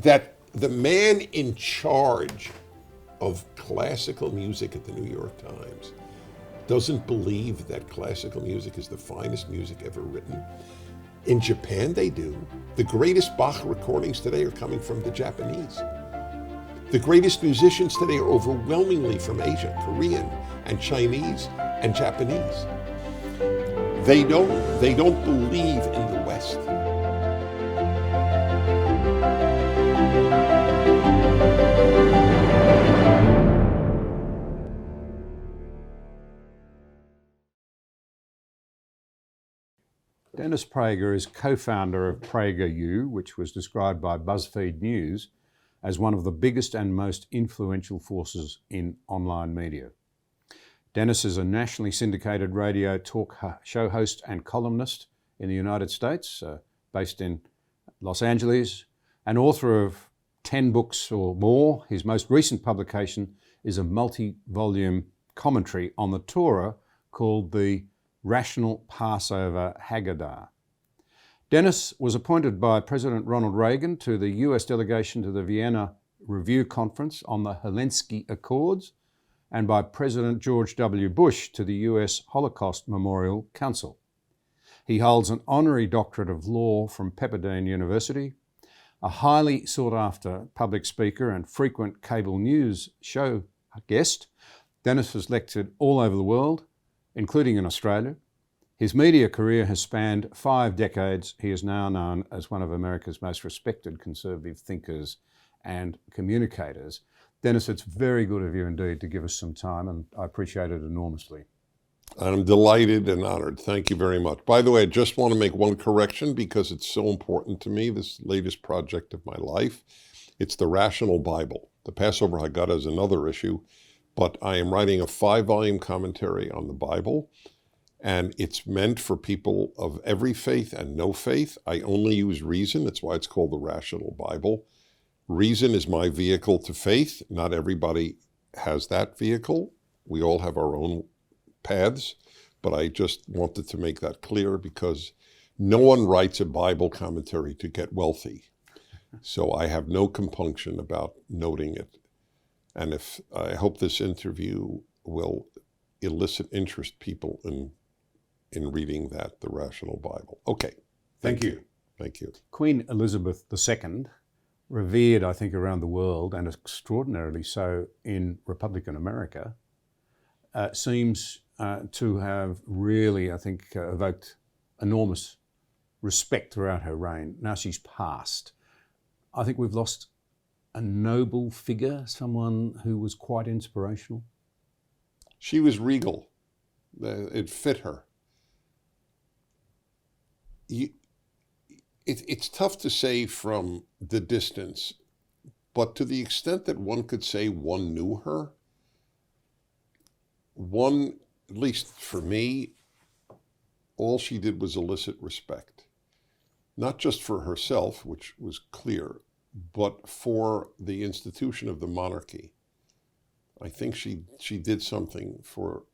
that the man in charge of classical music at the New York Times doesn't believe that classical music is the finest music ever written. In Japan, they do. The greatest Bach recordings today are coming from the Japanese. The greatest musicians today are overwhelmingly from Asia, Korean and Chinese and Japanese. They don't believe in the West. Dennis Prager is co-founder of PragerU, which was described by BuzzFeed News as one of the biggest and most influential forces in online media. Dennis is a nationally syndicated radio talk show host and columnist in the United States, based in Los Angeles, and author of 10 books or more. His most recent publication is a multi-volume commentary on the Torah called the Rational Passover Haggadah. Dennis was appointed by President Ronald Reagan to the US delegation to the Vienna Review Conference on the Helsinki Accords and by President George W. Bush to the US Holocaust Memorial Council. He holds an honorary doctorate of law from Pepperdine University, a highly sought-after public speaker and frequent cable news show guest. Dennis has lectured all over the world, including in Australia. His media career has spanned 5 decades. He is now known as one of America's most respected conservative thinkers and communicators. Dennis, it's very good of you indeed to give us some time, and I appreciate it enormously. I'm delighted and honored. Thank you very much. By the way, I just want to make one correction because it's so important to me, this latest project of my life. It's the Rational Bible. The Passover Haggadah is another issue, but I am writing a 5-volume commentary on the Bible, and it's meant for people of every faith and no faith. I only use reason. That's why it's called the Rational Bible. Reason is my vehicle to faith. Not everybody has that vehicle. We all have our own paths, but I just wanted to make that clear because no one writes a Bible commentary to get wealthy. So I have no compunction about noting it. And I hope this interview will elicit interest people in reading that, the Rational Bible. Okay. Thank you. Thank you. Queen Elizabeth II, revered, I think, around the world, and extraordinarily so in Republican America, seems to have really, I think, evoked enormous respect throughout her reign. Now she's passed. I think we've lost a noble figure, someone who was quite inspirational. She was regal. It fit her. It's tough to say from the distance, but to the extent that one could say one knew her, at least for me, all she did was elicit respect. Not just for herself, which was clear, but for the institution of the monarchy. I think she did something for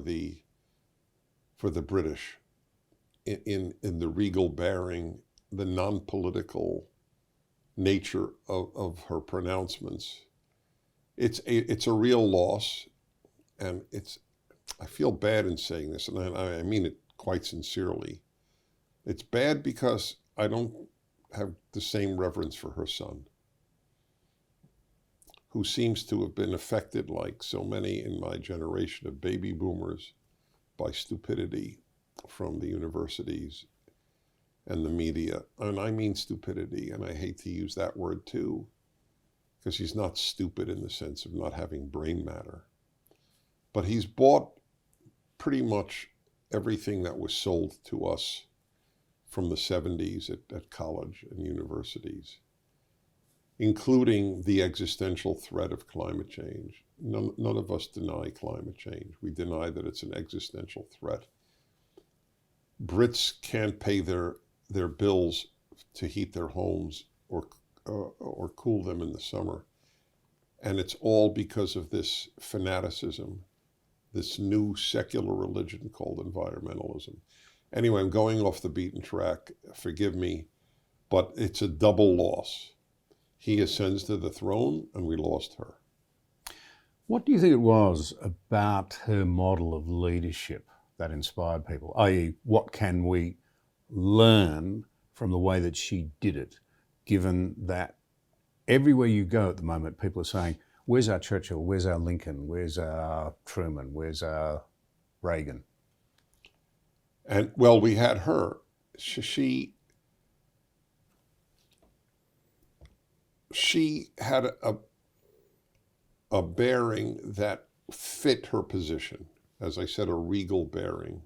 the British in the regal bearing, the non-political nature of her pronouncements. It's a real loss, and I feel bad in saying this, and I mean it quite sincerely. It's bad because I don't have the same reverence for her son, who seems to have been affected, like so many in my generation of baby boomers, by stupidity from the universities and the media. And I mean stupidity, and I hate to use that word too, because he's not stupid in the sense of not having brain matter. But he's bought pretty much everything that was sold to us from the 70s at college and universities, including the existential threat of climate change. None of us deny climate change. We deny that it's an existential threat. Brits can't pay their bills to heat their homes or cool them in the summer. And it's all because of this fanaticism, this new secular religion called environmentalism. Anyway, I'm going off the beaten track, forgive me, but it's a double loss. he ascends to the throne, and we lost her. What do you think it was about her model of leadership that inspired people? I.e., what can we learn from the way that she did it, given that everywhere you go at the moment, people are saying, where's our Churchill, where's our Lincoln, where's our Truman, where's our Reagan? And, well, we had her. She had a bearing that fit her position. As I said, a regal bearing.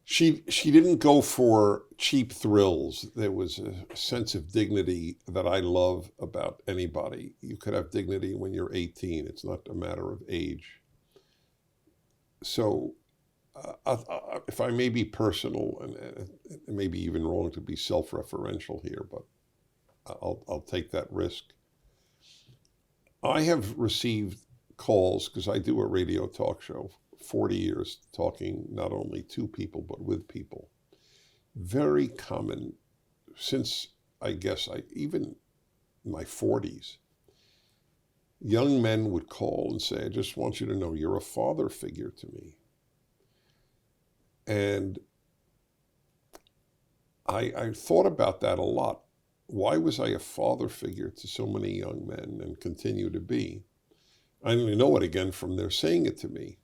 She didn't go for cheap thrills. There was a sense of dignity that I love about anybody. You could have dignity when you're 18. It's not a matter of age. So if I may be personal, and it may be even wrong to be self-referential here, but I'll take that risk. I have received calls, because I do a radio talk show, 40 years talking not only to people, but with people. Very common since, I guess, even my 40s. Young men would call and say, I just want you to know you're a father figure to me. And I thought about that a lot. Why was I a father figure to so many young men and continue to be? I only know it again from their saying it to me.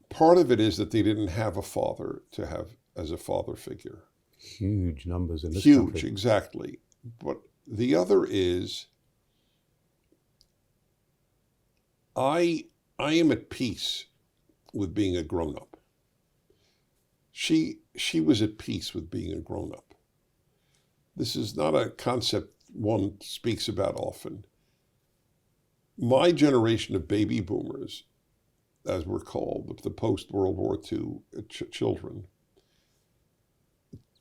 Part of it is that they didn't have a father to have as a father figure. Huge numbers in this country. Huge, exactly. But the other is, I am at peace with being a grown-up. She was at peace with being a grown-up. This is not a concept one speaks about often. My generation of baby boomers, as we're called, the post-World War II children,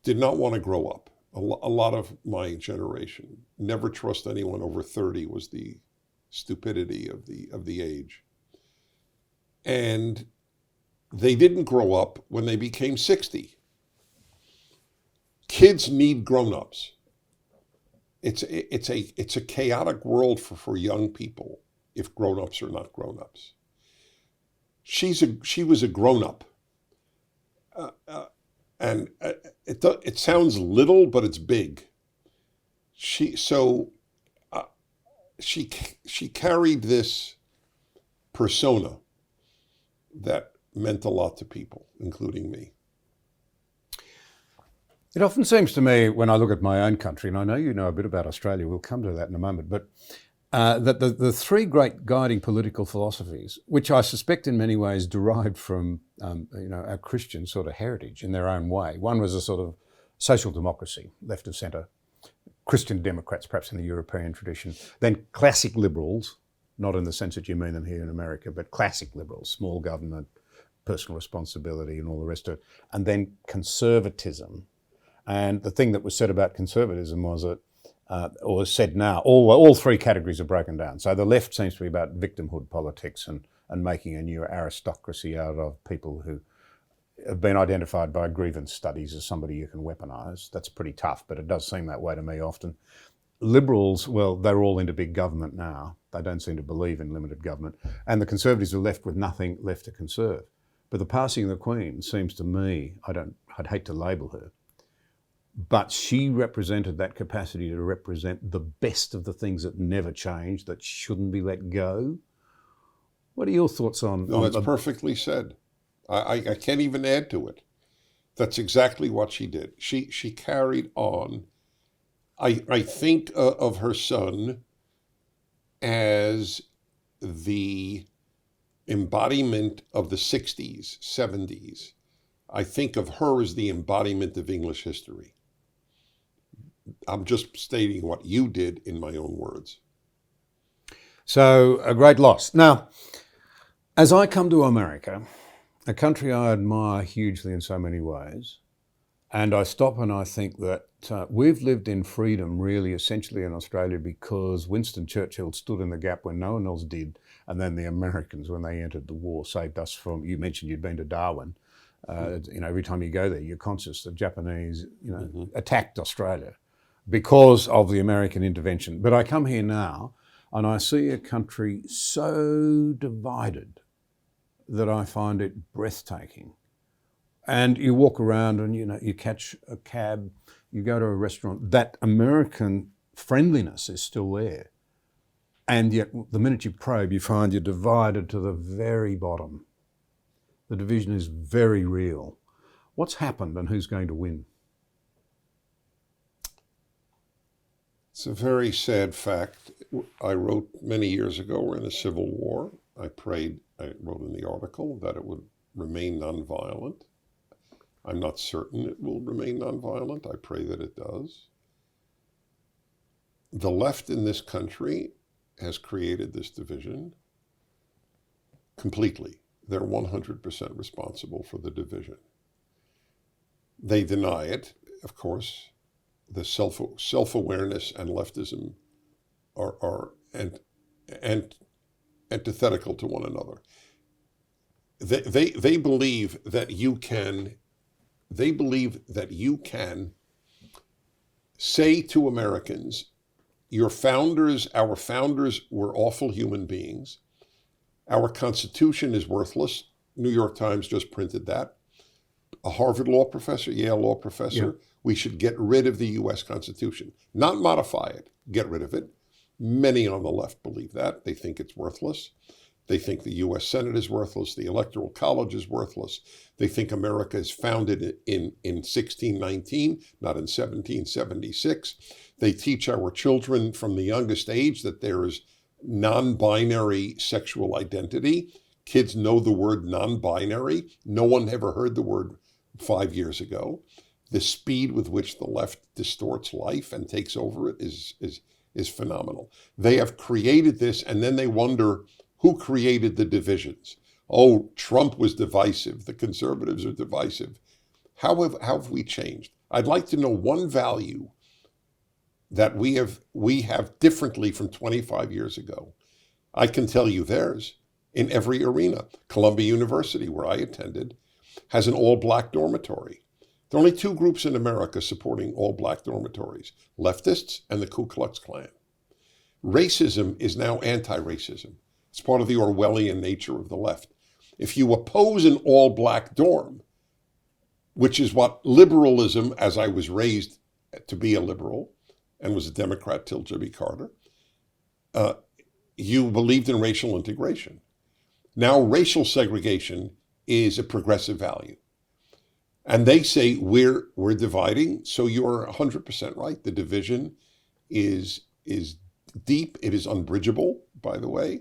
did not want to grow up. A lot of my generation, never trust anyone over 30 was the stupidity of the age. And they didn't grow up when they became 60. Kids need grown-ups. It's a chaotic world for young people if grown-ups are not grown-ups. She was a grown-up, and it sounds little, but it's big. She carried this persona that meant a lot to people, including me. It often seems to me when I look at my own country, and I know you know a bit about Australia, we'll come to that in a moment, but that the three great guiding political philosophies, which I suspect in many ways derived from our Christian sort of heritage in their own way. One was a sort of social democracy, left of centre, Christian Democrats perhaps in the European tradition, then classic liberals, not in the sense that you mean them here in America, but classic liberals, small government, personal responsibility and all the rest of it, and then conservatism. And the thing that was said about conservatism was that, or is said now, all three categories are broken down. So the left seems to be about victimhood politics and making a new aristocracy out of people who have been identified by grievance studies as somebody you can weaponise. That's pretty tough, but it does seem that way to me often. Liberals, well, they're all into big government now. They don't seem to believe in limited government. And the Conservatives are left with nothing left to conserve. But the passing of the Queen seems to me, I'd hate to label her, but she represented that capacity to represent the best of the things that never change, that shouldn't be let go. What are your thoughts on... No, that's perfectly said. I can't even add to it. That's exactly what she did. She carried on. I think of her son as the embodiment of the 60s, 70s. I think of her as the embodiment of English history. I'm just stating what you did in my own words. So, a great loss. Now, as I come to America, a country I admire hugely in so many ways, and I stop and I think that we've lived in freedom really essentially in Australia because Winston Churchill stood in the gap when no one else did, and then the Americans, when they entered the war, saved us from, you mentioned you'd been to Darwin. Every time you go there, you're conscious the Japanese, attacked Australia. because of the American intervention. But I come here now and I see a country so divided that I find it breathtaking. And you walk around and, you catch a cab, you go to a restaurant, that American friendliness is still there. And yet the minute you probe, you find you're divided to the very bottom. The division is very real. What's happened and who's going to win? It's a very sad fact. I wrote many years ago, we're in a civil war. I wrote in the article that it would remain nonviolent. I'm not certain it will remain nonviolent. I pray that it does. The left in this country has created this division completely. They're 100% responsible for the division. They deny it, of course. The self-awareness and leftism are antithetical to one another. They believe that you can. They believe that you can say to Americans, our founders were awful human beings. Our Constitution is worthless. New York Times just printed that. A Harvard law professor, Yale law professor, Yeah. We should get rid of the U.S. Constitution, not modify it, get rid of it. Many on the left believe that. They think it's worthless. They think the U.S. Senate is worthless. The Electoral College is worthless. They think America is founded in 1619, not in 1776. They teach our children from the youngest age that there is non-binary sexual identity. Kids know the word non-binary. No one ever heard the word 5 years ago. The speed with which the left distorts life and takes over it is phenomenal. They have created this, and then they wonder who created the divisions. Oh, Trump was divisive. The conservatives are divisive. How have we changed? I'd like to know one value that we have differently from 25 years ago. I can tell you theirs in every arena. Columbia University, where I attended, has an all-black dormitory. There are only two groups in America supporting all-black dormitories, leftists and the Ku Klux Klan. Racism is now anti-racism. It's part of the Orwellian nature of the left. If you oppose an all-black dorm, which is what liberalism, as I was raised to be a liberal and was a Democrat till Jimmy Carter, you believed in racial integration. Now racial segregation is a progressive value. And they say we're dividing, so you're 100% right. The division is deep. It is unbridgeable, by the way.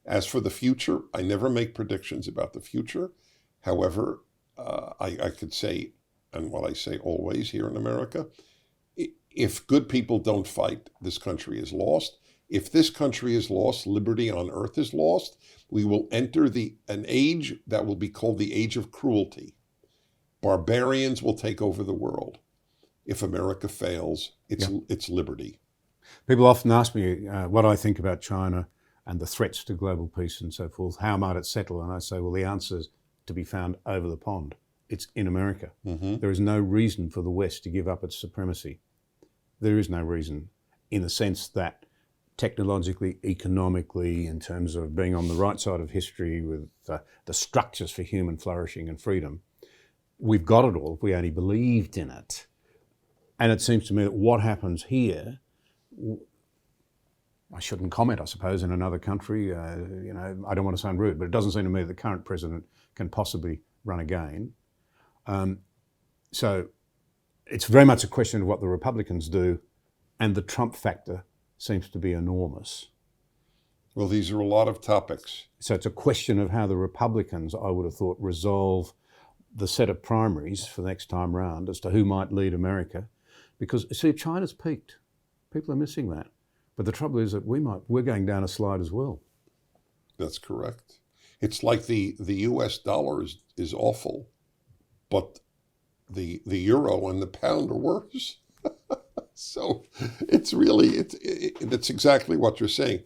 As for the future, I never make predictions about the future. However, I could say, and what I say always here in America, if good people don't fight, this country is lost. If this country is lost, liberty on earth is lost. We will enter an age that will be called the age of cruelty. Barbarians will take over the world. If America fails, it's liberty. People often ask me what I think about China and the threats to global peace and so forth. How might it settle? And I say, well, the answer is to be found over the pond. It's in America. Mm-hmm. There is no reason for the West to give up its supremacy. There is no reason, in the sense that technologically, economically, in terms of being on the right side of history with the structures for human flourishing and freedom, we've got it all if we only believed in it. And it seems to me that what happens here, I shouldn't comment, I suppose, in another country. I don't want to sound rude, but it doesn't seem to me that the current president can possibly run again. So it's very much a question of what the Republicans do, and the Trump factor seems to be enormous. Well, these are a lot of topics. So it's a question of how the Republicans, I would have thought, resolve the set of primaries for the next time round as to who might lead America. Because, see, China's peaked. People are missing that. But the trouble is that we're going down a slide as well. That's correct. It's like the US dollar is awful, but the euro and the pound are worse. So it's really, that's exactly what you're saying.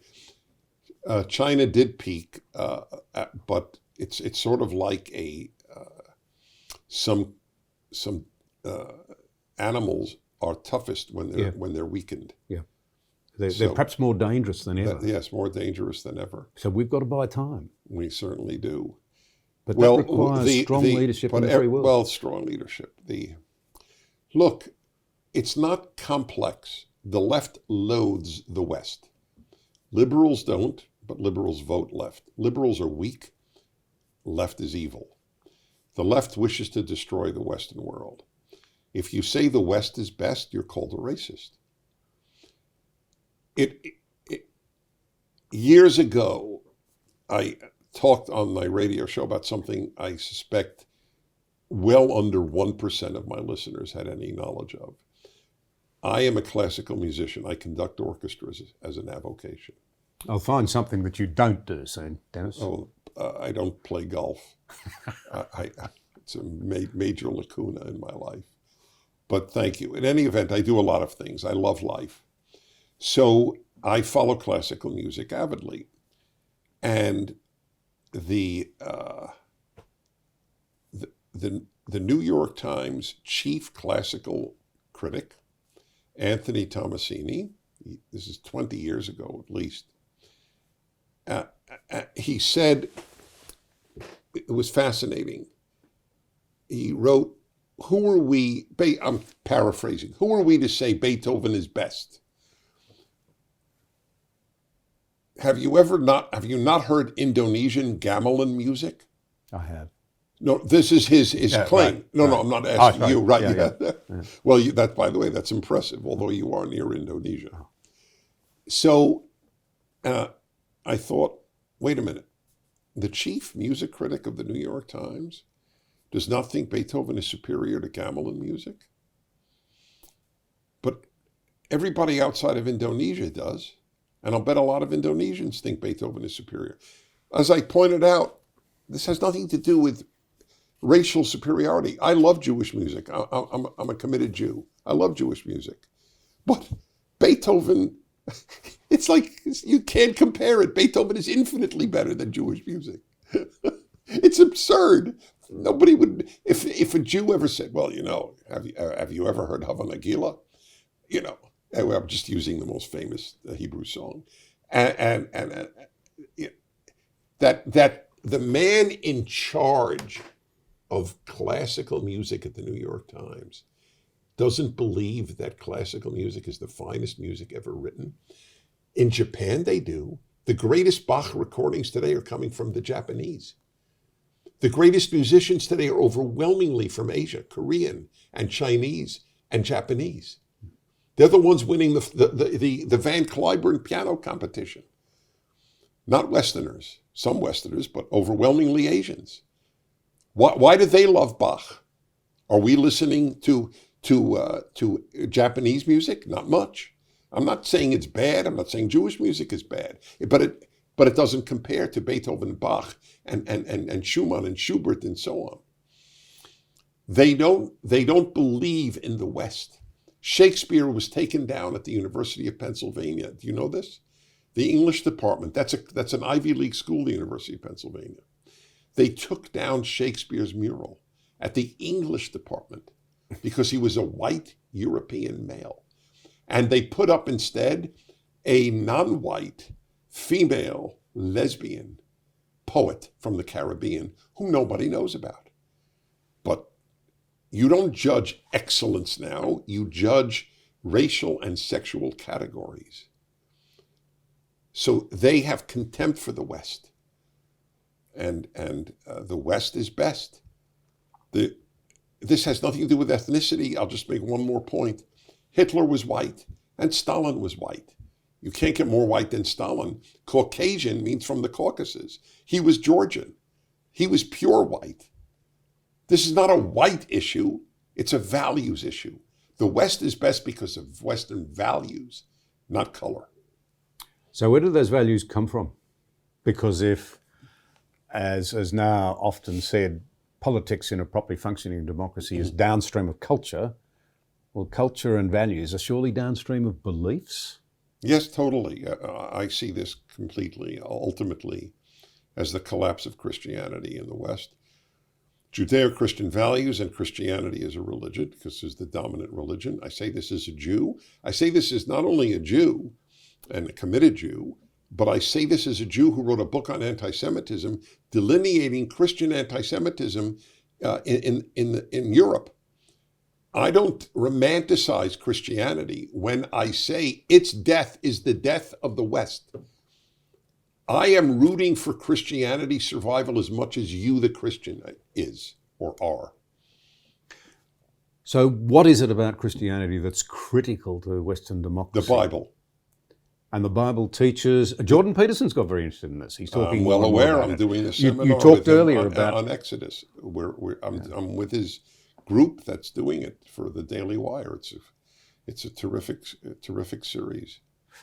China did peak, but it's sort of like some animals are toughest when they're weakened. Yeah. They're perhaps more dangerous than ever. Yes, more dangerous than ever. So we've got to buy time. We certainly do. But that requires strong leadership in the free world. Well, strong leadership. Look, it's not complex. The left loathes the West. Liberals don't, but liberals vote left. Liberals are weak. Left is evil. The left wishes to destroy the Western world. If you say the West is best, you're called a racist. Years ago, I talked on my radio show about something I suspect well under 1% of my listeners had any knowledge of. I am a classical musician. I conduct orchestras as an avocation. I'll find something that you don't do soon, Dennis. Oh, I don't play golf. It's a major lacuna in my life. But thank you. In any event, I do a lot of things. I love life. So I follow classical music avidly. And the New York Times chief classical critic, Anthony Tomasini, this is 20 years ago at least, he said, it was fascinating. He wrote, I'm paraphrasing, who are we to say Beethoven is best? Have you not heard Indonesian gamelan music? I have. No, this is his claim. Right, no, I'm not asking you. Right? Yeah. Well, that, by the way, that's impressive. Although you are near Indonesia, so I thought, wait a minute. The chief music critic of the New York Times does not think Beethoven is superior to gamelan music, but everybody outside of Indonesia does, and I'll bet a lot of Indonesians think Beethoven is superior. As I pointed out, this has nothing to do with racial superiority. I love Jewish music. I'm a committed Jew. I love Jewish music. But Beethoven, it's like you can't compare it. Beethoven is infinitely better than Jewish music. It's absurd. Nobody would, if a Jew ever said, well, have you ever heard Hava Nagila? I'm just using the most famous Hebrew song. And that the man in charge of classical music at the New York Times doesn't believe that classical music is the finest music ever written. In Japan, they do. The greatest Bach recordings today are coming from the Japanese. The greatest musicians today are overwhelmingly from Asia, Korean and Chinese and Japanese. They're the ones winning the Van Cliburn piano competition. Not Westerners, some Westerners, but overwhelmingly Asians. Why do they love Bach? Are we listening to Japanese music? Not much. I'm not saying it's bad. I'm not saying Jewish music is bad, but it doesn't compare to Beethoven, Bach, and Schumann and Schubert and so on. They don't believe in the West. Shakespeare was taken down at the University of Pennsylvania. Do you know this? The English department, that's an Ivy League school, the University of Pennsylvania. They took down Shakespeare's mural at the English department because he was a white European male. And they put up instead a non-white female lesbian poet from the Caribbean whom nobody knows about. But you don't judge excellence now, you judge racial and sexual categories. So they have contempt for the West. And the West is best. This has nothing to do with ethnicity. I'll just make one more point. Hitler was white and Stalin was white. You can't get more white than Stalin. Caucasian means from the Caucasus. He was Georgian. He was pure white. This is not a white issue. It's a values issue. The West is best because of Western values, not color. So where do those values come from? Because if, as now often said, politics in a properly functioning democracy is downstream of culture, well, culture and values are surely downstream of beliefs? Yes, totally. I see this completely, ultimately, as the collapse of Christianity in the West. Judeo-Christian values and Christianity as a religion, because it's the dominant religion. I say this as a Jew. I say this as not only a Jew and a committed Jew, but I say this as a Jew who wrote a book on anti-Semitism, delineating Christian anti-Semitism in Europe. I don't romanticize Christianity when I say its death is the death of the West. I am rooting for Christianity's survival as much as you, the Christian, is or are. So what is it about Christianity that's critical to Western democracy? The Bible. And the Bible teaches, Jordan Peterson's got very interested in this. He's talking. I'm well aware. I'm doing a seminar you talked with him earlier about on Exodus. I'm with his group that's doing it for the Daily Wire. It's a terrific series.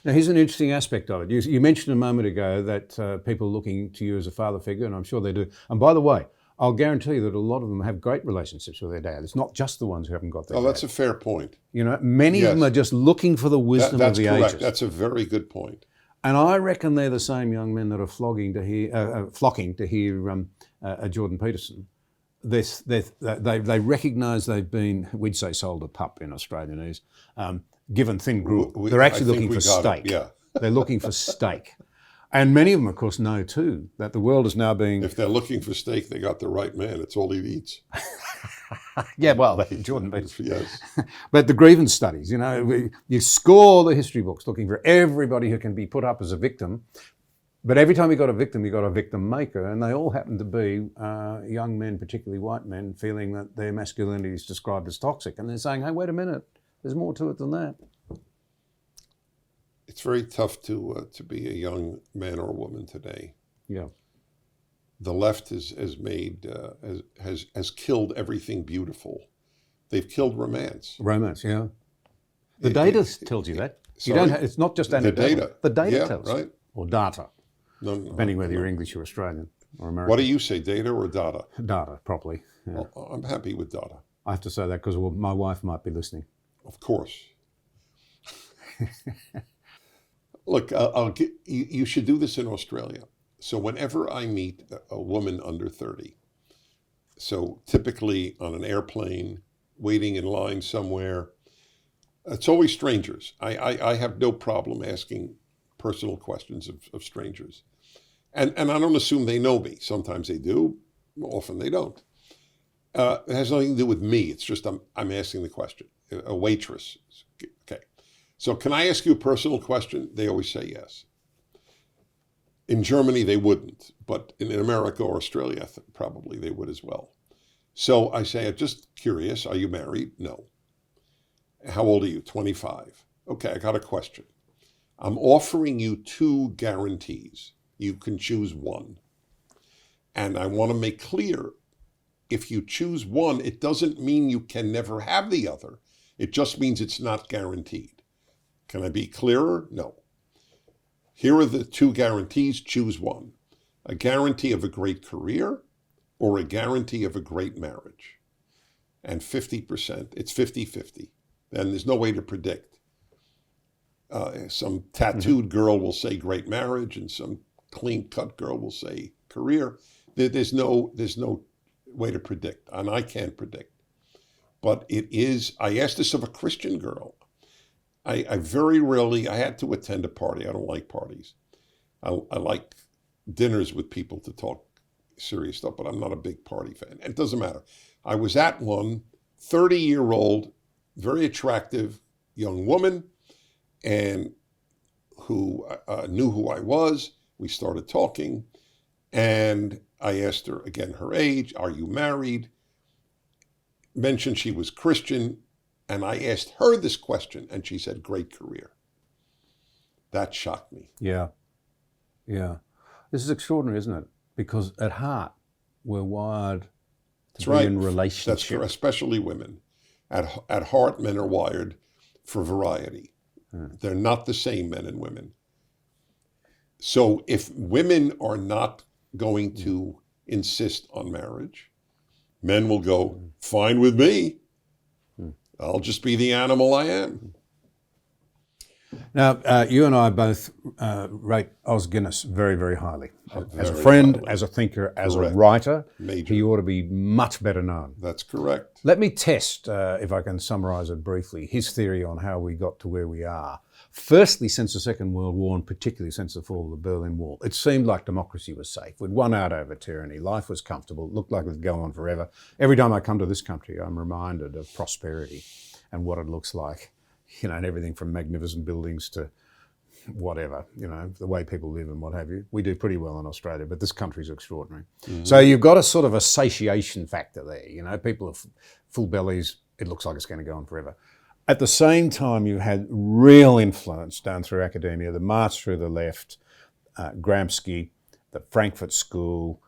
Now, here's an interesting aspect of it. You mentioned a moment ago that people are looking to you as a father figure, and I'm sure they do. And by the way, I'll guarantee that a lot of them have great relationships with their dad. It's not just the ones who haven't got their dad. That's a fair point. You know, many of them are just looking for the wisdom of the correct. ages. That's a very good point. And I reckon they're the same young men that are flocking to hear Jordan Peterson. They recognise they've been, we'd say, sold a pup in Australianese, given thin gruel. They're actually looking for steak. Yeah. They're looking for steak. And many of them, of course, know too that the world is now being... If they're looking for steak, they got the right man. It's all he eats. Yeah, well, Jordan Peterson. Yes. But the grievance studies, you know, you score the history books looking for everybody who can be put up as a victim. But every time you got a victim, you got a victim maker. And they all happen to be young men, particularly white men, feeling that their masculinity is described as toxic. And they're saying, hey, wait a minute, there's more to it than that. It's very tough to be a young man or woman today. Yeah. The left has killed everything beautiful. They've killed romance. Romance, yeah. The data tells you that. Sorry? You don't. It's not just anecdotal. The data. The data Yeah, tells right. you. Or data. No, Depending whether you're English or Australian or American. What do you say, data or data? Data, properly. Yeah. Well, I'm happy with data. I have to say that because my wife might be listening. Of course. Look, you should do this in Australia. So whenever I meet a woman under 30, so typically on an airplane, waiting in line somewhere, it's always strangers. I have no problem asking personal questions of strangers. And I don't assume they know me. Sometimes they do, often they don't. It has nothing to do with me. It's just I'm asking the question. A waitress. Okay. So can I ask you a personal question? They always say yes. In Germany, they wouldn't. But in America or Australia, probably they would as well. So I say, I'm just curious. Are you married? No. How old are you? 25. Okay, I got a question. I'm offering you 2 guarantees. You can choose one. And I want to make clear, if you choose one, it doesn't mean you can never have the other. It just means it's not guaranteed. Can I be clearer? No. Here are the 2 guarantees. Choose one. A guarantee of a great career or a guarantee of a great marriage. And 50%, it's 50-50. And there's no way to predict. Some tattooed girl will say great marriage and some clean-cut girl will say career. There's no way to predict, and I can't predict. But it is, I asked this of a Christian girl. I very rarely, I had to attend a party. I don't like parties. I like dinners with people to talk serious stuff, but I'm not a big party fan. It doesn't matter. I was at one 30-year-old, very attractive young woman, and who knew who I was. We started talking, and I asked her, again, her age, are you married? Mentioned she was Christian, and I asked her this question, and she said, great career. That shocked me. Yeah. Yeah. This is extraordinary, isn't it? Because at heart, we're wired to be in relationship. That's correct, especially women. At heart, men are wired for variety. They're not the same, men and women. So if women are not going to insist on marriage, men will go, fine with me. I'll just be the animal I am. Now, you and I both rate Os Guinness very, very highly. As a Very friend, highly. as a thinker, as Correct. a writer, Major. he ought to be much better known. That's correct. Let me test, if I can summarise it briefly, his theory on how we got to where we are. Firstly, since the Second World War, and particularly since the fall of the Berlin Wall, it seemed like democracy was safe. We'd won out over tyranny. Life was comfortable. It looked like it would go on forever. Every time I come to this country, I'm reminded of prosperity and what it looks like, and everything from magnificent buildings to whatever, the way people live and what have you. We do pretty well in Australia, but this country's extraordinary. Mm-hmm. So you've got a sort of a satiation factor there. People have full bellies. It looks like it's going to go on forever. At the same time, you've had real influence down through academia, the march through the left, Gramsci, the Frankfurt School.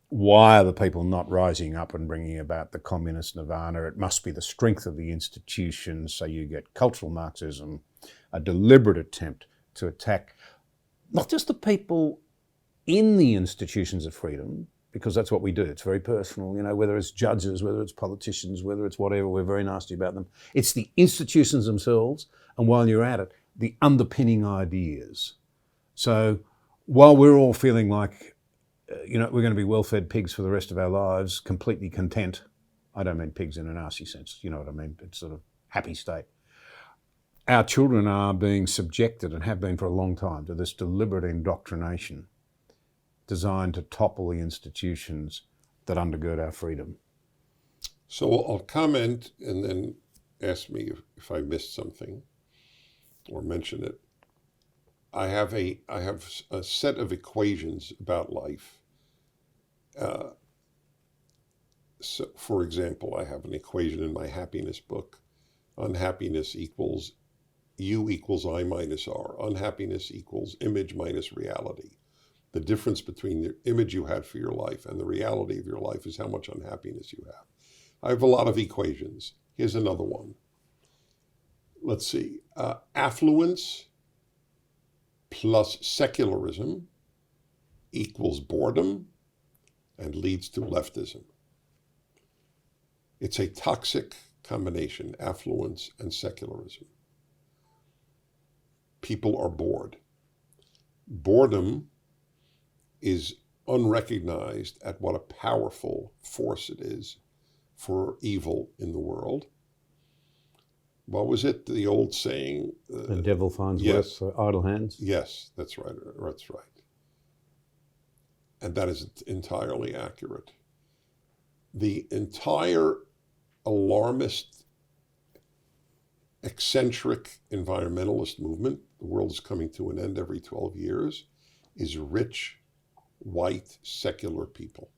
Why are the people not rising up and bringing about the communist nirvana? It must be the strength of the institutions. So you get cultural Marxism, a deliberate attempt to attack not just the people in the institutions of freedom, because that's what we do. It's very personal, whether it's judges, whether it's politicians, whether it's whatever, we're very nasty about them. It's the institutions themselves, and while you're at it, the underpinning ideas. So while we're all feeling like, we're going to be well-fed pigs for the rest of our lives, completely content, I don't mean pigs in a nasty sense, you know what I mean? It's sort of happy state. Our children are being subjected, and have been for a long time, to this deliberate indoctrination designed to topple the institutions that undergird our freedom. So I'll comment and then ask me if I missed something or mention it. I have a set of equations about life. So, for example, I have an equation in my happiness book. Unhappiness equals U equals I minus R. Unhappiness equals image minus reality. The difference between the image you had for your life and the reality of your life is how much unhappiness you have. I have a lot of equations. Here's another one. Let's see. Affluence plus secularism equals boredom and leads to leftism. It's a toxic combination, affluence and secularism. People are bored. Boredom is unrecognized at what a powerful force it is for evil in the world. What was it, the old saying? The devil finds work for idle hands? Yes, that's right. That's right. And that is entirely accurate. The entire alarmist, eccentric environmentalist movement, the world is coming to an end every 12 years, is rich, white, secular people.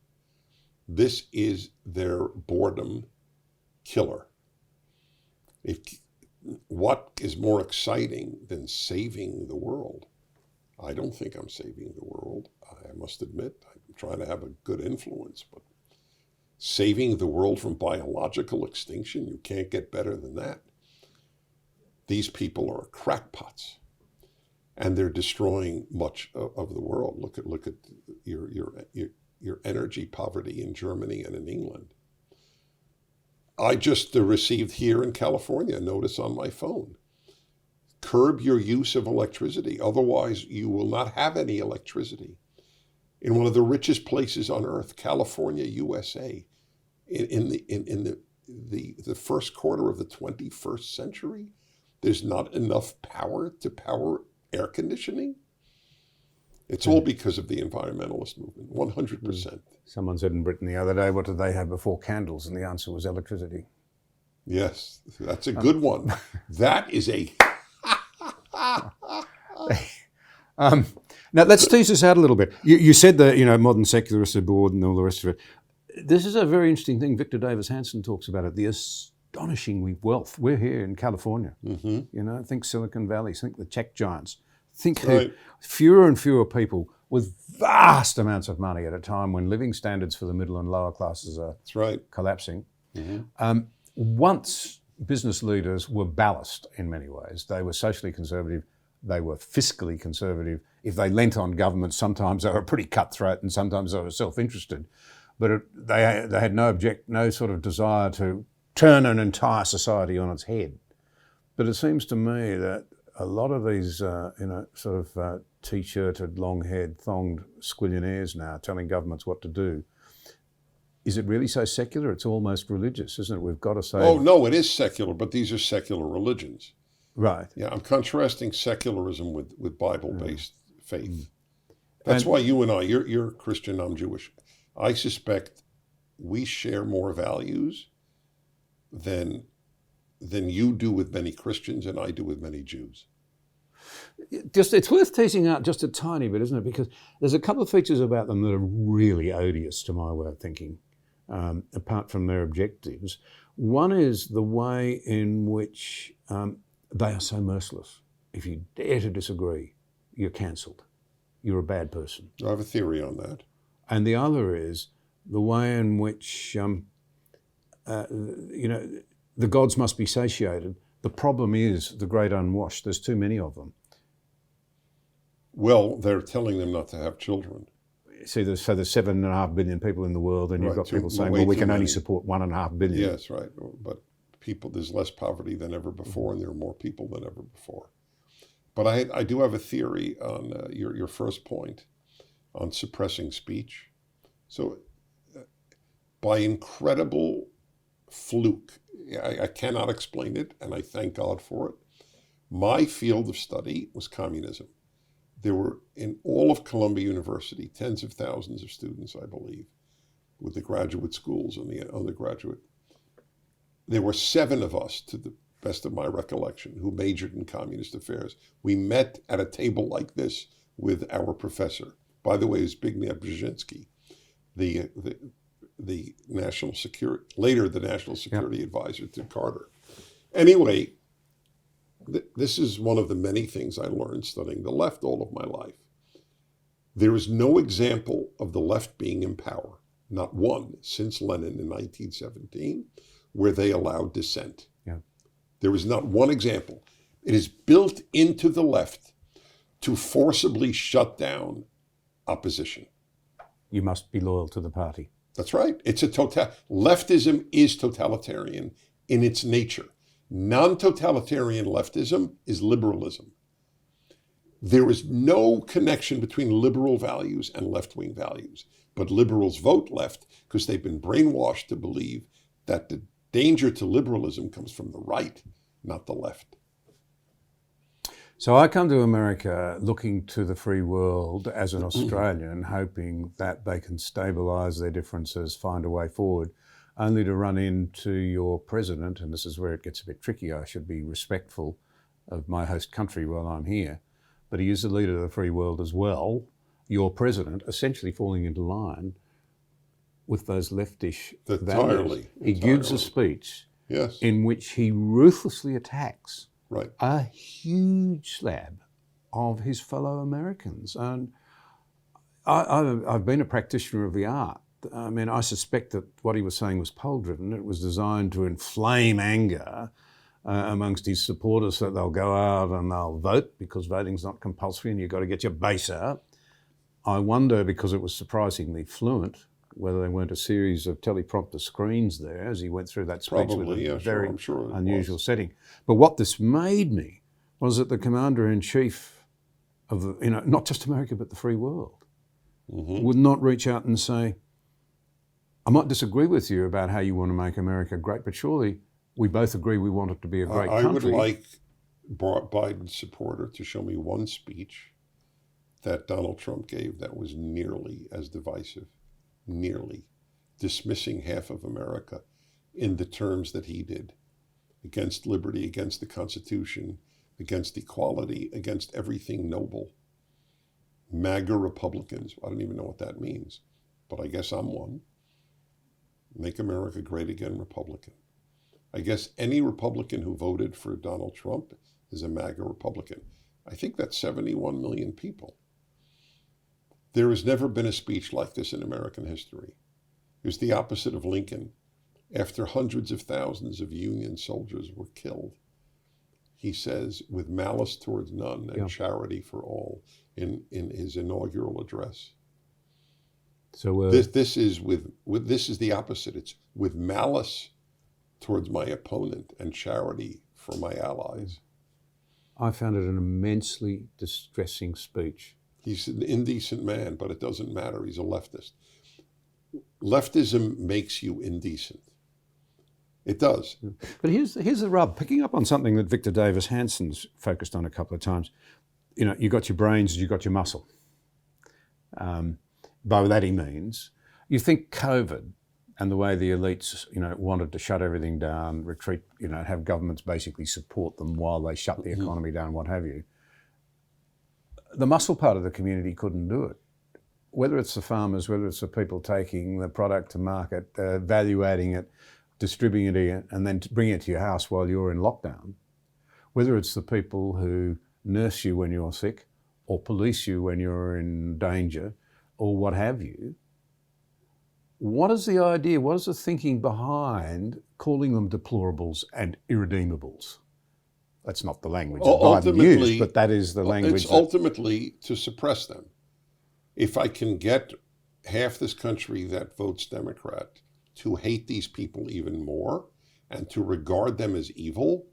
This is their boredom killer. What is more exciting than saving the world? I don't think I'm saving the world. I must admit, I'm trying to have a good influence, but saving the world from biological extinction, you can't get better than that. These people are crackpots, and they're destroying much of the world. Look at your energy poverty in Germany and in England. I just received here in California a notice on my phone. Curb your use of electricity, otherwise you will not have any electricity. In one of the richest places on earth, California, USA, in the first quarter of the 21st century, there's not enough power to power air conditioning. It's all because of the environmentalist movement, 100%. Someone said in Britain the other day, what did they have before candles? And the answer was electricity. Yes, that's a good one. That is a... Now, let's tease this out a little bit. You said that, modern secularists are bored and all the rest of it. This is a very interesting thing. Victor Davis Hanson talks about it, the astonishing wealth. We're here in California. Mm-hmm. Think Silicon Valley, think the tech giants. Think fewer and fewer people with vast amounts of money at a time when living standards for the middle and lower classes are collapsing. Mm-hmm. Once business leaders were ballast in many ways. They were socially conservative. They were fiscally conservative. If they lent on government, sometimes they were pretty cutthroat and sometimes they were self-interested. But they had no sort of desire to turn an entire society on its head. But it seems to me that a lot of these, sort of t-shirted, long-haired, thonged squillionaires now telling governments what to do. Is it really so secular? It's almost religious, isn't it? We've got to say... Oh, no, it is secular, but these are secular religions. Right. Yeah, I'm contrasting secularism with Bible-based faith. That's why you and I, you're Christian, I'm Jewish. I suspect we share more values than you do with many Christians and I do with many Jews. It's worth teasing out just a tiny bit, isn't it? Because there's a couple of features about them that are really odious to my way of thinking, apart from their objectives. One is the way in which they are so merciless. If you dare to disagree, you're cancelled. You're a bad person. I have a theory on that. And the other is the way in which, the gods must be satiated. The problem is the great unwashed. There's too many of them. Well, they're telling them not to have children. See, there's 7.5 billion people in the world, and you've got people saying, way well, we too can only many. support 1.5 billion. Yes, right. But there's less poverty than ever before, and there are more people than ever before. But I do have a theory on your first point on suppressing speech. So by incredible fluke, I cannot explain it, and I thank God for it. My field of study was communism. There were, in all of Columbia University, tens of thousands of students, I believe, with the graduate schools and the undergraduate. There were 7 of us, to the best of my recollection, who majored in communist affairs. We met at a table like this with our professor. By the way, it was Zbigniew Brzezinski, the national security, later the national security advisor to Carter. Anyway, this is one of the many things I learned studying the left all of my life. There is no example of the left being in power, not one, since Lenin in 1917, where they allowed dissent. Yeah. There is not one example. It is built into the left to forcibly shut down opposition. You must be loyal to the party. That's right. Leftism is totalitarian in its nature. Non-totalitarian leftism is liberalism. There is no connection between liberal values and left-wing values, but liberals vote left because they've been brainwashed to believe that the danger to liberalism comes from the right, not the left. So I come to America looking to the free world as an Australian, hoping that they can stabilise their differences, find a way forward, only to run into your president, and this is where it gets a bit tricky. I should be respectful of my host country while I'm here, but he is the leader of the free world as well, your president, essentially falling into line with those leftish values. He gives a speech in which he ruthlessly attacks a huge slab of his fellow Americans. And I've been a practitioner of the art. I mean, I suspect that what he was saying was poll-driven. It was designed to inflame anger amongst his supporters so they'll go out and they'll vote, because voting's not compulsory and you've got to get your base out. I wonder, because it was surprisingly fluent, whether there weren't a series of teleprompter screens there as he went through that speech. Probably, with a very unusual was. setting. But what this made me was that the commander-in-chief of not just America but the free world would not reach out and say, I might disagree with you about how you want to make America great, but surely we both agree we want it to be a great country. I would like Biden's supporter to show me one speech that Donald Trump gave that was nearly as divisive, nearly dismissing half of America in the terms that he did, against liberty, against the Constitution, against equality, against everything noble. MAGA Republicans, I don't even know what that means, but I guess I'm one. Make America Great Again Republican. I guess any Republican who voted for Donald Trump is a MAGA Republican. I think that's 71 million people. There has never been a speech like this in American history. It was the opposite of Lincoln. After hundreds of thousands of Union soldiers were killed, he says, with malice towards none and charity for all, in his inaugural address. So this is the opposite. It's with malice towards my opponent and charity for my allies. I found it an immensely distressing speech. He's an indecent man, but it doesn't matter. He's a leftist. Leftism makes you indecent. It does. But here's the rub. Picking up on something that Victor Davis Hanson's focused on a couple of times, you got your brains, you got your muscle. By that he means, you think COVID and the way the elites, wanted to shut everything down, retreat, have governments basically support them while they shut the economy down, what have you. The muscle part of the community couldn't do it. Whether it's the farmers, whether it's the people taking the product to market, value-adding it, distributing it, and then bringing it to your house while you're in lockdown, whether it's the people who nurse you when you're sick or police you when you're in danger or what have you, what is the idea, what is the thinking behind calling them deplorables and irredeemables? That's not the language that Biden used, but that is the language. It's ultimately to suppress them. If I can get half this country that votes Democrat to hate these people even more and to regard them as evil,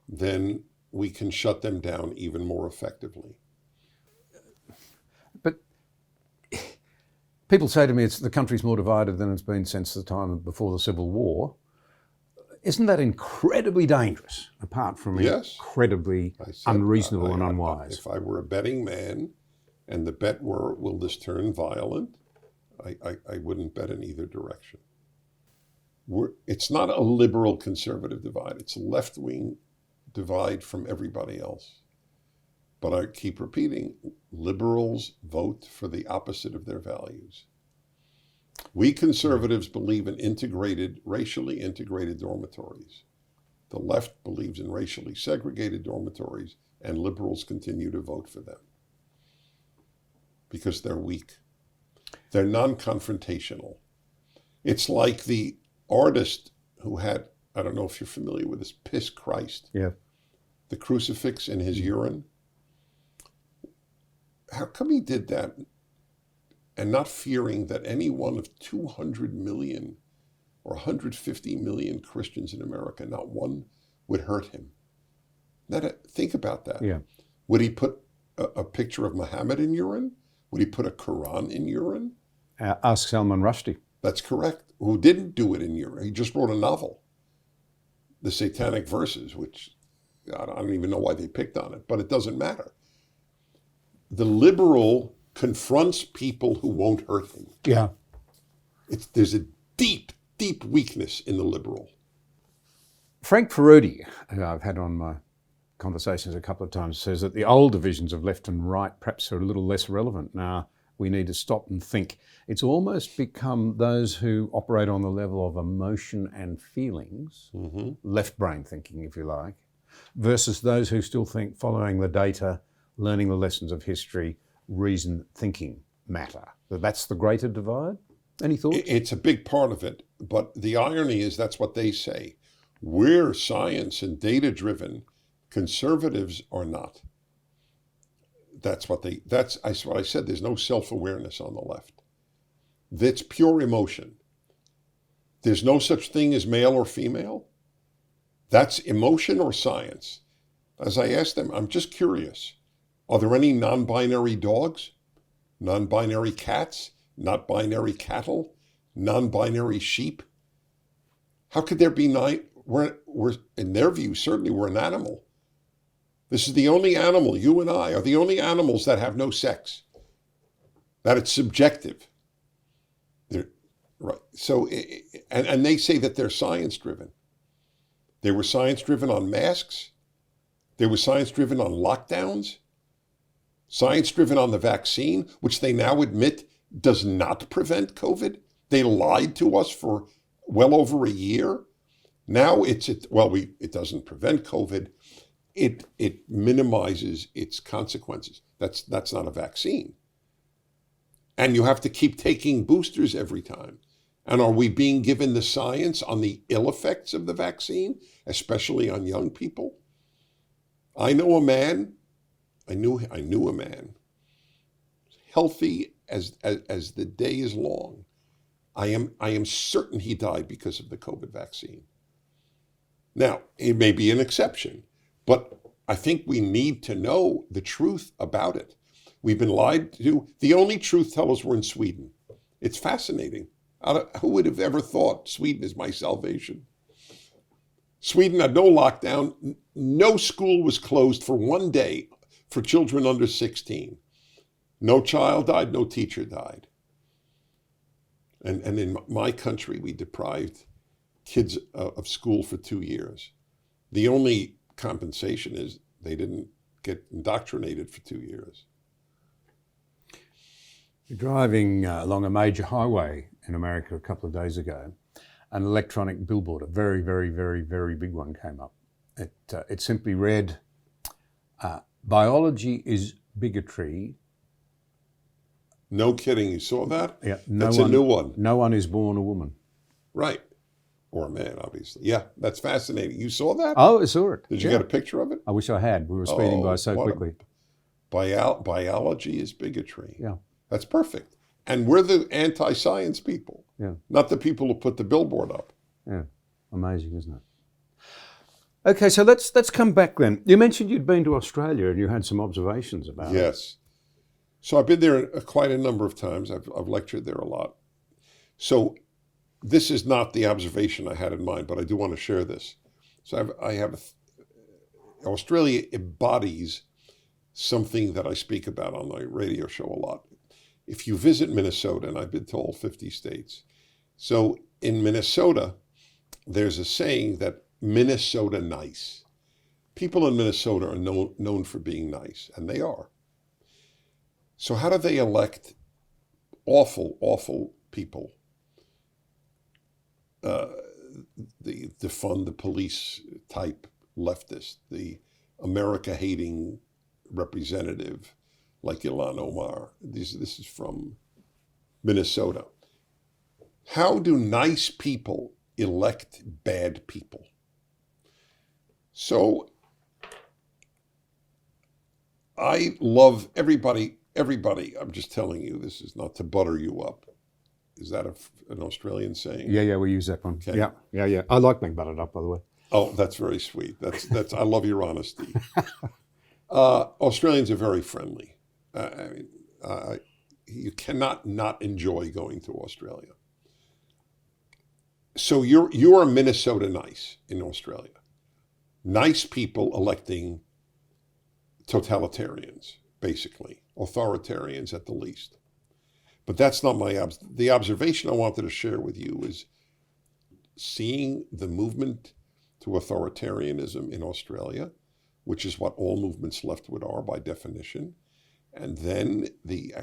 then we can shut them down even more effectively. But people say to me, the country's more divided than it's been since the time before the Civil War. Isn't that incredibly dangerous, apart from incredibly unreasonable and unwise? If I were a betting man and the bet were, will this turn violent, I wouldn't bet in either direction. It's not a liberal conservative divide. It's a left-wing divide from everybody else. But I keep repeating, liberals vote for the opposite of their values. We conservatives believe in racially integrated dormitories. The left believes in racially segregated dormitories, and liberals continue to vote for them because they're weak. They're non-confrontational. It's like the artist who had, I don't know if you're familiar with this, Piss Christ. Yeah. The crucifix in his urine. How come he did that and not fearing that any one of 200 million or 150 million Christians in America, not one would hurt him? Think about that. Yeah. Would he put a picture of Muhammad in urine? Would he put a Quran in urine? Ask Salman Rushdie. That's correct. Who didn't do it in urine. He just wrote a novel, The Satanic Verses, which I don't even know why they picked on it, but it doesn't matter. The liberal confronts people who won't hurt him. Yeah. There's a deep, deep weakness in the liberal. Frank Ferruti, who I've had on my conversations a couple of times, says that the old divisions of left and right perhaps are a little less relevant now. We need to stop and think. It's almost become those who operate on the level of emotion and feelings, left brain thinking, if you like, versus those who still think following the data, learning the lessons of history, reason thinking matter. That's the greater divide? Any thoughts? It's a big part of it, but the irony is that's what they say. We're science and data driven. Conservatives are not. That's what I said. There's no self-awareness on the left. That's pure emotion. There's no such thing as male or female. That's emotion or science. As I asked them, I'm just curious. Are there any non-binary dogs? Non-binary cats? Not binary cattle? Non-binary sheep? How could there be we're in their view, certainly we're an animal. This is the only animal, you and I are the only animals that have no sex. That it's subjective. Right. So, and they say that they're science-driven. They were science-driven on masks. They were science-driven on lockdowns. Science-driven on the vaccine, which they now admit does not prevent COVID. They lied to us for well over a year. Now it doesn't prevent COVID. It minimizes its consequences. That's not a vaccine. And you have to keep taking boosters every time. And are we being given the science on the ill effects of the vaccine, especially on young people? I knew a man, healthy as the day is long. I am certain he died because of the COVID vaccine. Now, it may be an exception, but I think we need to know the truth about it. We've been lied to. The only truth tellers were in Sweden. It's fascinating. Who would have ever thought Sweden is my salvation? Sweden had no lockdown. No school was closed for one day for children under 16. No child died, no teacher died. And in my country, we deprived kids of school for 2 years. The only compensation is they didn't get indoctrinated for 2 years. You're driving along a major highway in America a couple of days ago. An electronic billboard, a very, very, very, very big one, came up. It simply read, "Biology is bigotry." No kidding, you saw that? Yeah, that's a new one. No one is born a woman. Right. Or a man, obviously. Yeah, that's fascinating. You saw that? Oh, I saw it. Did you get a picture of it? I wish I had. We were speeding by so quickly. Biology is bigotry. Yeah. That's perfect. And we're the anti-science people, not the people who put the billboard up. Yeah, amazing, isn't it? Okay, so let's come back then. You mentioned you'd been to Australia and you had some observations about it. Yes. So I've been there quite a number of times. I've lectured there a lot. So this is not the observation I had in mind, but I do want to share this. So Australia embodies something that I speak about on my radio show a lot. If you visit Minnesota, and I've been to all 50 states, so in Minnesota, there's a saying that Minnesota nice. People in Minnesota are known for being nice, and they are. So how do they elect awful, awful people? The defund the police type leftist, the America-hating representative like Ilhan Omar. This is from Minnesota. How do nice people elect bad people? So I love everybody, I'm just telling you, this is not to butter you up. Is that an Australian saying? Yeah, we use that one. Okay. Yeah. I like being buttered up, by the way. Oh, that's very sweet. That's I love your honesty. Australians are very friendly. You cannot not enjoy going to Australia. So you're Minnesota nice in Australia. Nice people electing totalitarians, basically, authoritarians at the least. But that's not the observation I wanted to share with you is seeing the movement to authoritarianism in Australia, which is what all movements leftward are by definition, and then the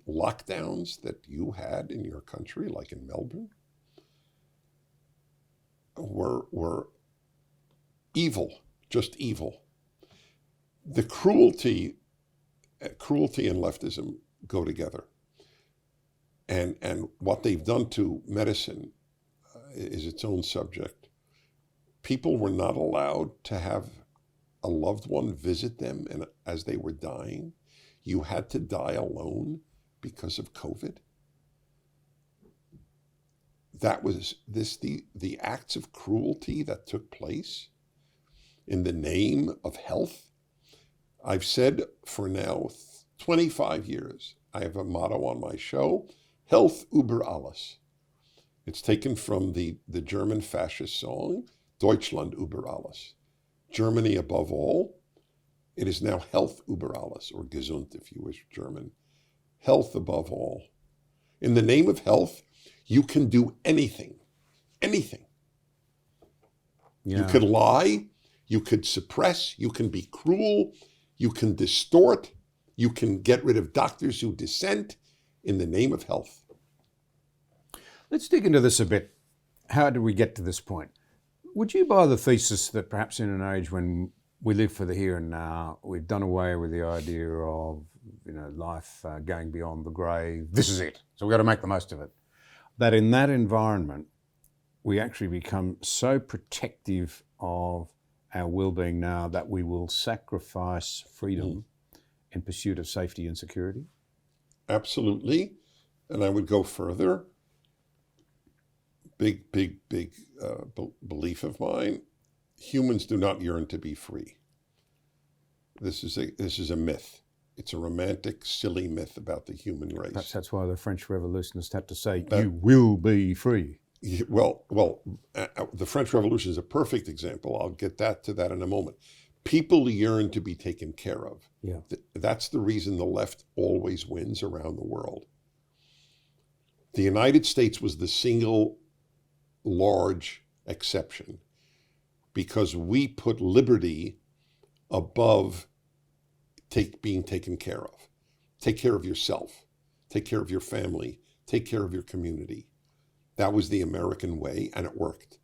lockdowns that you had in your country, like in Melbourne, were evil, just evil. The cruelty and leftism go together. And what they've done to medicine is its own subject. People were not allowed to have a loved one visit them as they were dying. You had to die alone because of COVID. That was the acts of cruelty that took place in the name of health. I've said for now 25 years, I have a motto on my show, Health über alles. It's taken from the German fascist song, Deutschland über alles. Germany above all. It is now Health über alles, or gesund if you wish, German. Health above all. In the name of health, you can do anything. Anything. Yeah. You could lie, you could suppress, you can be cruel, you can distort, you can get rid of doctors who dissent in the name of health. Let's dig into this a bit. How did we get to this point? Would you buy the thesis that perhaps in an age when we live for the here and now, we've done away with the idea of life going beyond the grave, this is it, so we've got to make the most of it, that in that environment, we actually become so protective of our well-being now that we will sacrifice freedom in pursuit of safety and security? Absolutely. And I would go further. Big belief of mine. Humans do not yearn to be free. This is a myth. It's a romantic, silly myth about the human race. Perhaps that's why the French revolutionists had to say, you will be free. Well, the French Revolution is a perfect example. I'll get to that in a moment. People yearn to be taken care of. Yeah. That's the reason the left always wins around the world. The United States was the single large exception because we put liberty above being taken care of. Take care of yourself. Take care of your family. Take care of your community. That was the American way, and it worked.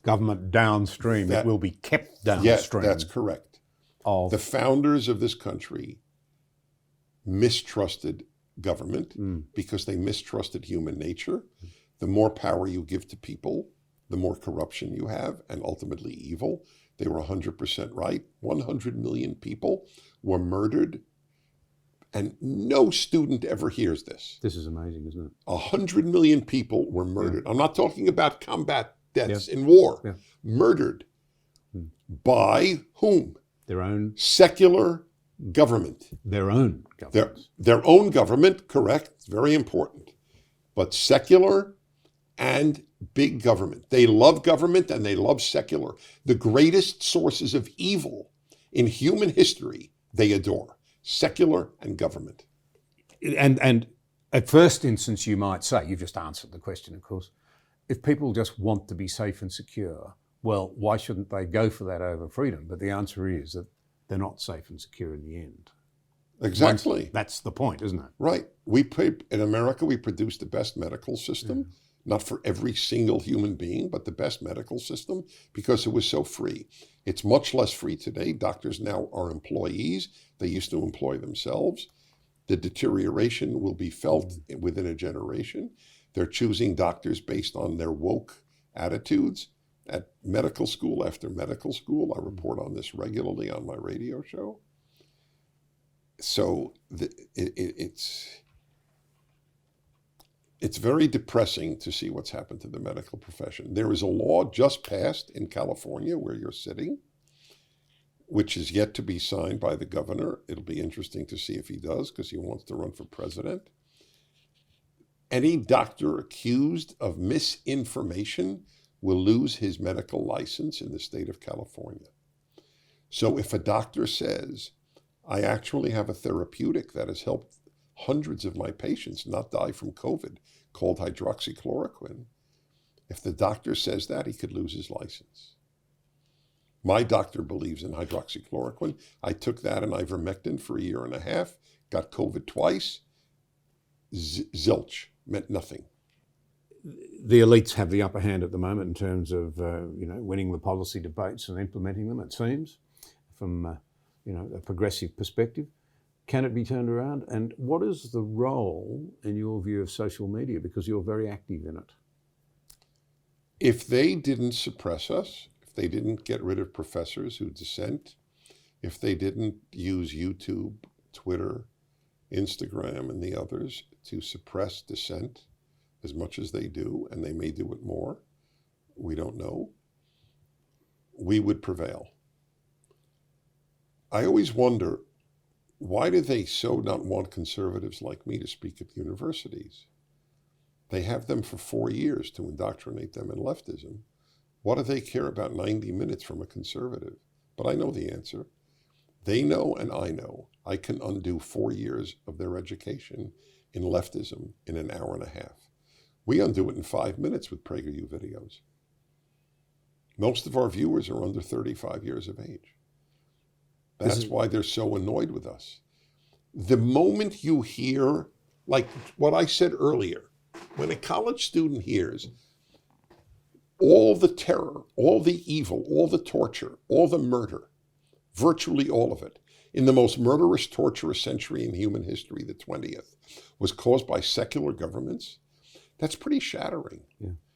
Government downstream. It will be kept downstream. Yes, that's correct. The founders of this country mistrusted government because they mistrusted human nature. The more power you give to people, the more corruption you have, and ultimately evil. They were 100% right. 100 million people were murdered, and no student ever hears this. This is amazing, isn't it? 100 million people were murdered. Yeah. I'm not talking about combat deaths in war. Yeah. Murdered. By whom? Their own secular government. Their own government. Their own government, correct. It's very important. But secular and big government. They love government and they love secular. The greatest sources of evil in human history, they adore. Secular and government. And at first instance, you might say, you've just answered the question, of course, if people just want to be safe and secure, well, why shouldn't they go for that over freedom? But the answer is that they're not safe and secure in the end. Exactly. That's the point, isn't it? Right. In America, we produce the best medical system, not for every single human being, but the best medical system because it was so free. It's much less free today. Doctors now are employees. They used to employ themselves. The deterioration will be felt within a generation. They're choosing doctors based on their woke attitudes at medical school after medical school. I report on this regularly on my radio show. So it's very depressing to see what's happened to the medical profession. There is a law just passed in California where you're sitting, which is yet to be signed by the governor. It'll be interesting to see if he does because he wants to run for president. Any doctor accused of misinformation will lose his medical license in the state of California. So if a doctor says, I actually have a therapeutic that has helped hundreds of my patients not die from COVID, called hydroxychloroquine, if the doctor says that, he could lose his license. My doctor believes in hydroxychloroquine. I took that and ivermectin for 1.5 years, got COVID twice. Zilch, meant nothing. The elites have the upper hand at the moment in terms of winning the policy debates and implementing them, it seems, from a progressive perspective. Can it be turned around? And what is the role, in your view, of social media? Because you're very active in it. If they didn't suppress us, if they didn't get rid of professors who dissent, if they didn't use YouTube, Twitter, Instagram, and the others to suppress dissent as much as they do, and they may do it more, we don't know, we would prevail. I always wonder, why do they so not want conservatives like me to speak at universities? They have them for 4 years to indoctrinate them in leftism. What do they care about 90 minutes from a conservative? But I know the answer. They know and I know. I can undo 4 years of their education in leftism in 1.5 hours. We undo it in 5 minutes with PragerU videos. Most of our viewers are under 35 years of age. That's why they're so annoyed with us. The moment you hear, like what I said earlier, when a college student hears all the terror, all the evil, all the torture, all the murder, virtually all of it, in the most murderous, torturous century in human history, the 20th, was caused by secular governments, that's pretty shattering.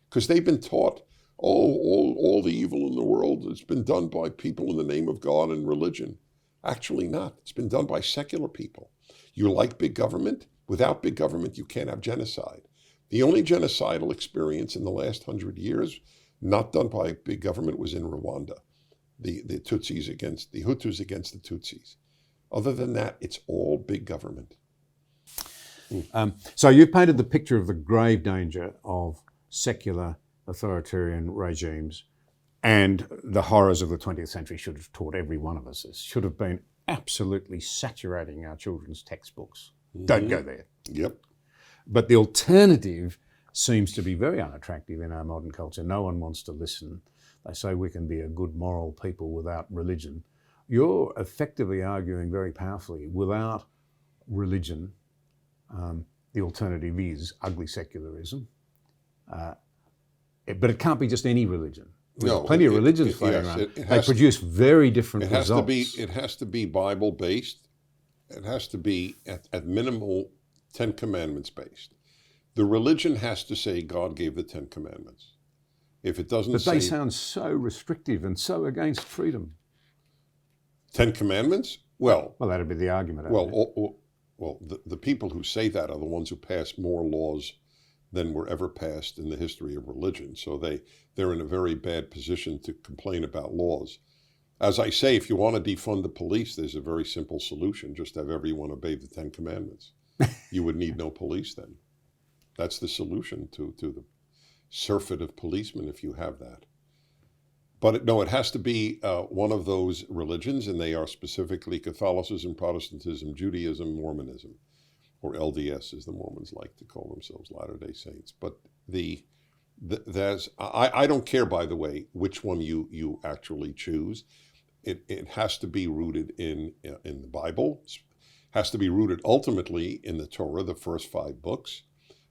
Because they've been taught, all the evil in the world has been done by people in the name of God and religion. Actually not. It's been done by secular people. You like big government? Without big government, you can't have genocide. The only genocidal experience in the last 100 years not done by big government was in Rwanda. the Tutsis against the Hutus against the Tutsis. Other than that, it's all big government. So you've painted the picture of the grave danger of secular authoritarian regimes, and the horrors of the 20th century should have taught every one of us. It should have been absolutely saturating our children's textbooks. Don't go there. Yep. But the alternative seems to be very unattractive in our modern culture. No one wants to listen. They say we can be a good moral people without religion. You're effectively arguing very powerfully, without religion, the alternative is ugly secularism. But it can't be just any religion. No, plenty of religions floating around. They produce very different results. It has to be Bible-based. It has to be, at minimal, 10 Commandments based. The religion has to say God gave the 10 Commandments. If it doesn't But say... they sound so restrictive and so against freedom. 10 Commandments? Well, that'd be the argument. Well, the people who say that are the ones who pass more laws than were ever passed in the history of religion. So they're in a very bad position to complain about laws. As I say, if you want to defund the police, there's a very simple solution. Just have everyone obey the 10 Commandments. You would need no police then. That's the solution to the surfeit of policemen if you have that. But it has to be one of those religions, and they are specifically Catholicism, Protestantism, Judaism, Mormonism, or LDS, as the Mormons like to call themselves, Latter-day Saints. But I don't care, by the way, which one you actually choose. It has to be rooted in the Bible. It has to be rooted ultimately in the Torah, the first 5 books,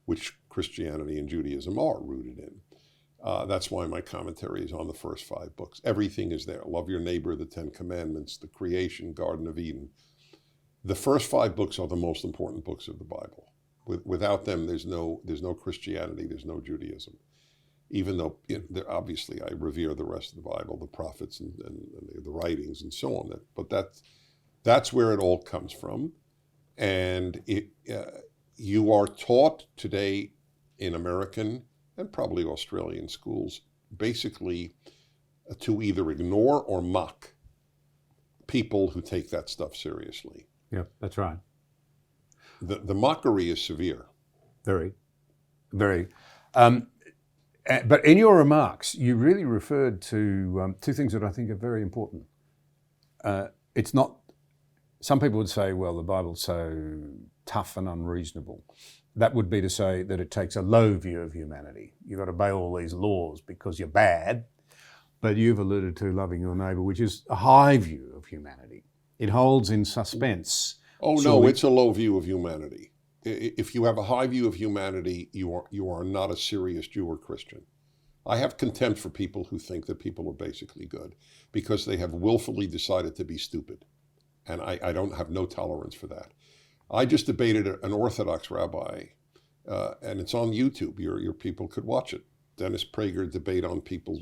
which Christianity and Judaism are rooted in. That's why my commentary is on the first 5 books. Everything is there. Love your neighbor, the 10 Commandments, the creation, Garden of Eden. The first 5 books are the most important books of the Bible. Without them, there's no Christianity, there's no Judaism. Even though obviously I revere the rest of the Bible, the prophets and the writings and so on. But that's where it all comes from. And you are taught today in American and probably Australian schools basically to either ignore or mock people who take that stuff seriously. Yeah, that's right. The mockery is severe. Very, very. But in your remarks, you really referred to 2 things that I think are very important. It's not, some people would say, well, the Bible's so tough and unreasonable. That would be to say that it takes a low view of humanity. You've got to obey all these laws because you're bad. But you've alluded to loving your neighbour, which is a high view of humanity. It holds in suspense. It's a low view of humanity. If you have a high view of humanity, you are not a serious Jew or Christian. I have contempt for people who think that people are basically good because they have willfully decided to be stupid. And I don't have no tolerance for that. I just debated an Orthodox rabbi, and it's on YouTube. Your people could watch it. Dennis Prager debate on people,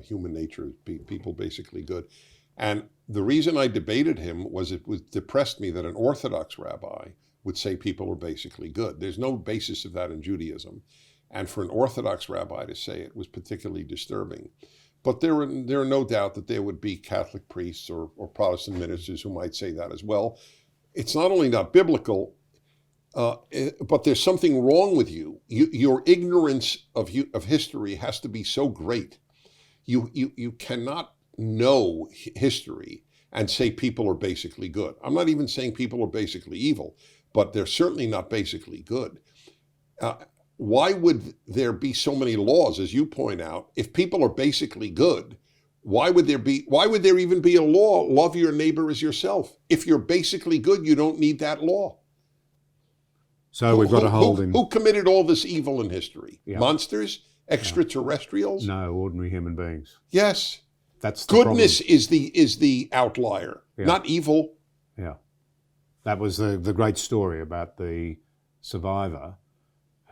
human nature, people basically good. And the reason I debated him was it depressed me that an Orthodox rabbi would say people are basically good. There's no basis of that in Judaism. And for an Orthodox rabbi to say it was particularly disturbing. But there are no doubt that there would be Catholic priests or Protestant ministers who might say that as well. It's not only not biblical, but there's something wrong with you. Your ignorance of history has to be so great. You cannot know history and say people are basically good. I'm not even saying people are basically evil, but they're certainly not basically good. Why would there be so many laws, as you point out, if people are basically good? Why would there even be a law, love your neighbor as yourself? If you're basically good, you don't need that law. So we've got to hold in... Who committed all this evil in history? Yeah. Monsters? Extraterrestrials? No, ordinary human beings. Yes. That's the Goodness problem. is the outlier, not evil. Yeah. That was the great story about the survivor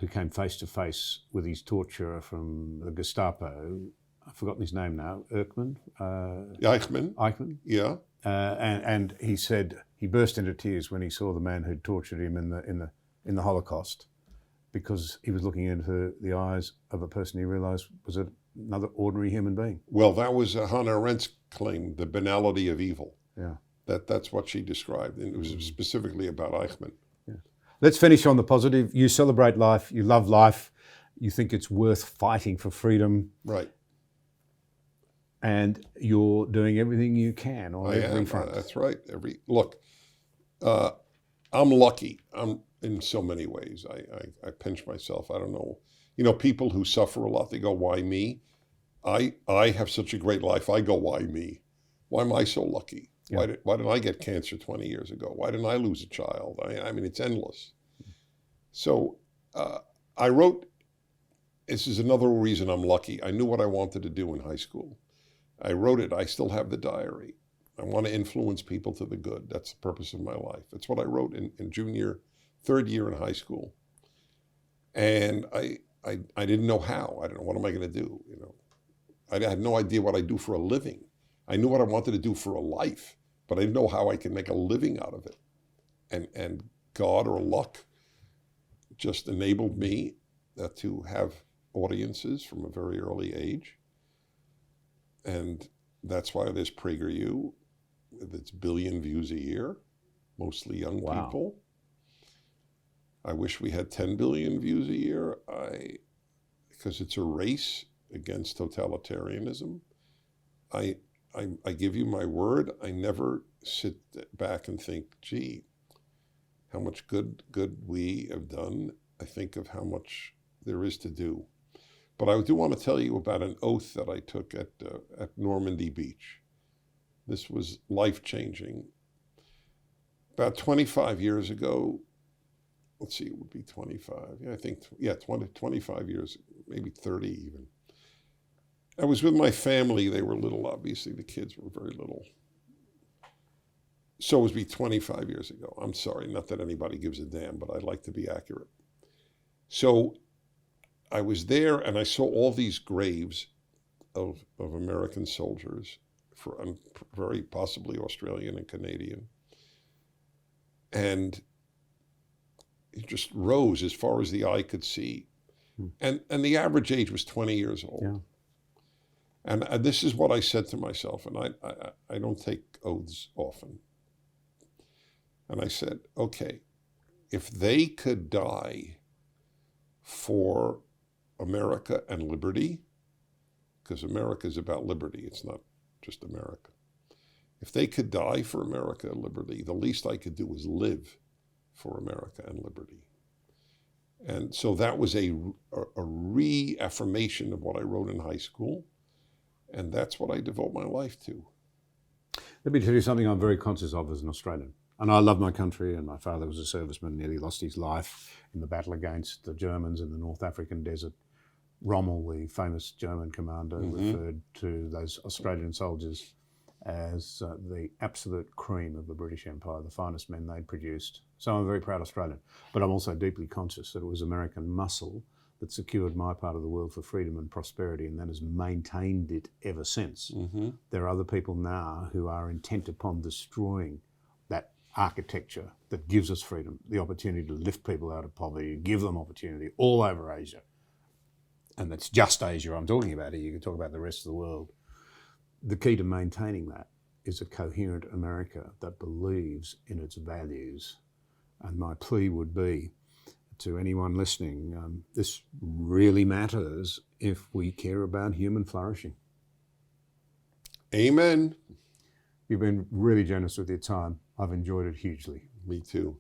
who came face to face with his torturer from the Gestapo. I've forgotten his name now. Eichmann. Eichmann. Yeah. And he said he burst into tears when he saw the man who'd tortured him in the Holocaust, because he was looking into the eyes of a person he realised was another ordinary human being. Well, that was Hannah Arendt's claimed, the banality of evil. Yeah. That's what she described, and it was specifically about Eichmann. Yeah. Let's finish on the positive. You celebrate life, you love life, you think it's worth fighting for freedom. Right. And you're doing everything you can on every front. That's right. Look, I'm lucky. I'm in so many ways. I pinch myself. I don't know. You know, people who suffer a lot, they go, why me? I have such a great life. I go, why me? Why am I so lucky? Yeah. Why did I get cancer 20 years ago? Why didn't I lose a child? I mean, it's endless. So I wrote, this is another reason I'm lucky. I knew what I wanted to do in high school. I wrote it. I still have the diary. I want to influence people to the good. That's the purpose of my life. That's what I wrote in third year in high school. And I didn't know how. I don't know, what am I going to do? You know, I had no idea what I do for a living. I knew what I wanted to do for a life, but I didn't know how I could make a living out of it. And God or luck just enabled me to have audiences from a very early age. And that's why there's PragerU with its 1 billion views a year, mostly young people. I wish we had 10 billion views a year, because it's a race against totalitarianism. I give you my word, I never sit back and think, gee, how much good we have done. I think of how much there is to do. But I do want to tell you about an oath that I took at Normandy Beach. This was life-changing. About 25 years ago, let's see, it would be 25. Yeah, I think, 25 years, maybe 30 even. I was with my family. They were little, obviously. The kids were very little. So it would be 25 years ago. I'm sorry, not that anybody gives a damn, but I'd like to be accurate. So I was there and I saw all these graves of American soldiers, very possibly Australian and Canadian. And it just rose as far as the eye could see. And the average age was 20 years old. Yeah. And this is what I said to myself, and I don't take oaths often. And I said, okay, if they could die for America and liberty, because America is about liberty, it's not just America. If they could die for America and liberty, the least I could do is live for America and liberty. And so that was a reaffirmation of what I wrote in high school, and that's what I devote my life to. Let me tell you something I'm very conscious of as an Australian. And I love my country, and my father was a serviceman, nearly lost his life in the battle against the Germans in the North African desert. Rommel, the famous German commander, referred to those Australian soldiers as the absolute cream of the British Empire, the finest men they'd produced. So I'm a very proud Australian. But I'm also deeply conscious that it was American muscle that secured my part of the world for freedom and prosperity, and that has maintained it ever since. There are other people now who are intent upon destroying that architecture that gives us freedom, the opportunity to lift people out of poverty, give them opportunity all over Asia. And that's just Asia I'm talking about here. You can talk about the rest of the world. The key to maintaining that is a coherent America that believes in its values. And my plea would be to anyone listening, this really matters if we care about human flourishing. Amen. You've been really generous with your time. I've enjoyed it hugely. Me too.